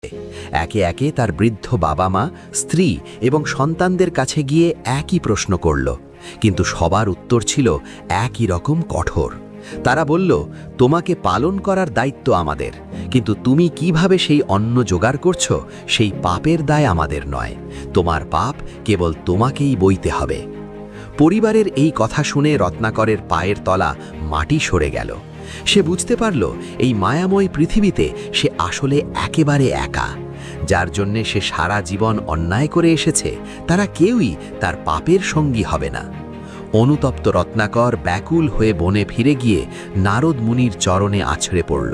একে একে তার বৃদ্ধ বাবা মা, স্ত্রী এবং সন্তানদের কাছে গিয়ে একই প্রশ্ন করল, কিন্তু সবার উত্তর ছিল একই রকম কঠোর। তারা বলল, তোমাকে পালন করার দায়িত্ব আমাদের, কিন্তু তুমি কিভাবে সেই অন্ন জোগাড় করছো সেই পাপের দায় আমাদের নয়। তোমার পাপ কেবল তোমাকেই বইতে হবে। পরিবারের এই কথা শুনে রত্নাকরের পায়ের তলা মাটি সরে গেল। সে বুঝতে পারল এই মায়াময় পৃথিবীতে সে আসলে একেবারে একা। যার জন্যে সে সারা জীবন অন্যায় করে এসেছে তারা কেউই তার পাপের সঙ্গী হবে না। অনুতপ্ত রত্নাকর ব্যাকুল হয়ে বনে ফিরে গিয়ে নারদ মুনির চরণে আছড়ে পড়ল।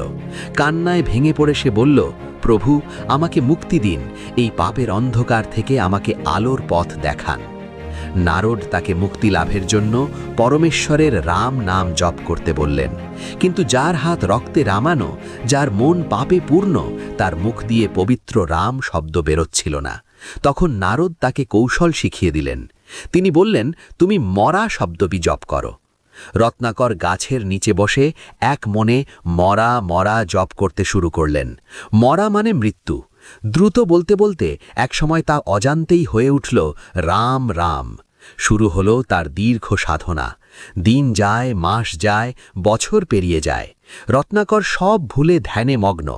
কান্নায় ভেঙে পড়ে সে বলল, প্রভু, আমাকে মুক্তি দিন, এই পাপের অন্ধকার থেকে আমাকে আলোর পথ দেখান। নারদ তাকে মুক্তি লাভের জন্য পরমেশ্বরের রাম নাম জপ করতে বললেন, কিন্তু যার হাত রক্তে রামানো, যার মন পাপে পূর্ণ, তার মুখ দিয়ে পবিত্র রাম শব্দ বেরোচ্ছিল না। তখন নারদ তাকে কৌশল শিখিয়ে দিলেন। তিনি বললেন, তুমি মরা শব্দটি জপ করো। রত্নাকর গাছের নিচে বসে এক মনে মরা মরা জপ করতে শুরু করলেন। মরা মানে মৃত্যু। দ্রুত বলতে বলতে একসময় তা অজান্তেই হয়ে উঠল রাম রাম। শুরু হলো তার দীর্ঘ সাধনা। দিন যায়, মাস যায়, বছর পেরিয়ে যায়। রত্নাকর সব ভুলে ধ্যানে মগ্ন।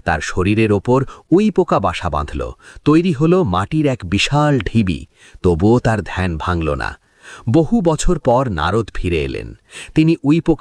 তার শরীরের ওপর উইপোকা বাসা বাঁধল। তৈরি হলো মাটির এক বিশাল ঢিবি। তবুও তার ধ্যান ভাঙল না। বহু বছর পর নারদ ফিরে এলেন। তিনি উইপোকা